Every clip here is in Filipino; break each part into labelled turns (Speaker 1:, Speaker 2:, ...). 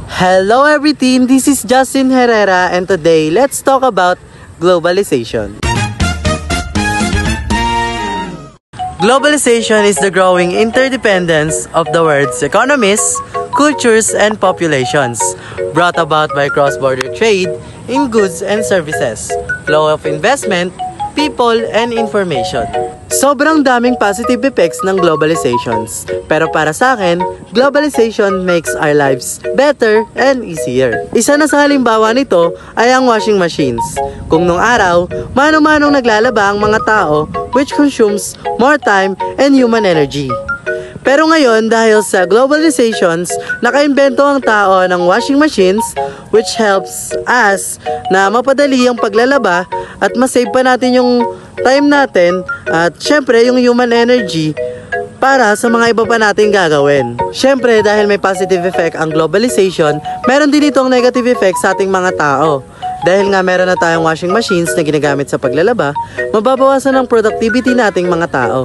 Speaker 1: Hello everything, this is Justin Herrera and today let's talk about globalization. Globalization is the growing interdependence of the world's economies, cultures, and populations, brought about by cross-border trade in goods and services, flow of investment, people, and information. Sobrang daming positive effects ng globalizations. Pero para sa akin, globalization makes our lives better and easier. Isa na sa halimbawa nito ay ang washing machines. Kung nung araw, mano-manong naglalaba ang mga tao which consumes more time and human energy. Pero ngayon, dahil sa globalizations, nakaimbento ang tao ng washing machines which helps us na mapadali ang paglalaba at masave pa natin yung time natin at syempre yung human energy para sa mga iba pa natin gagawin. Syempre dahil may positive effect ang globalization, meron din itong negative effect sa ating mga tao. Dahil nga meron na tayong washing machines na ginagamit sa paglalaba, mababawasan ang productivity nating mga tao.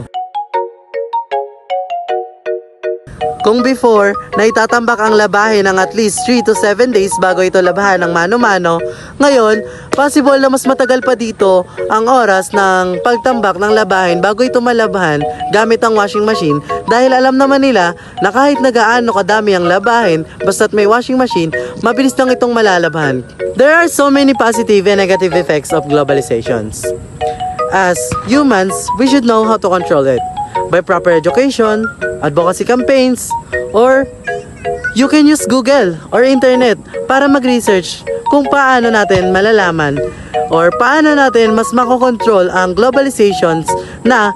Speaker 1: Kung before, na itatambak ang labahin ng at least 3 to 7 days bago ito labahan ng mano-mano, ngayon, possible na mas matagal pa dito ang oras ng pagtambak ng labahin bago ito malabahan gamit ang washing machine dahil alam naman nila na kahit na gaano kadami ang labahin, basta't may washing machine, mabilis lang itong malalabahan. There are so many positive and negative effects of globalizations. As humans, we should know how to control it by proper education, advocacy campaigns, or you can use Google or internet para mag-research kung paano natin malalaman or paano natin mas makokontrol ang globalizations na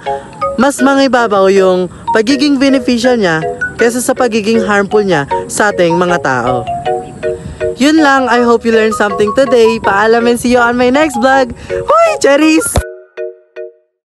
Speaker 1: mas mangibabaw yung pagiging beneficial niya kaysa sa pagiging harmful niya sa ating mga tao. Yun lang, I hope you learned something today. Paalam and see you on my next vlog. Hoy, cherries!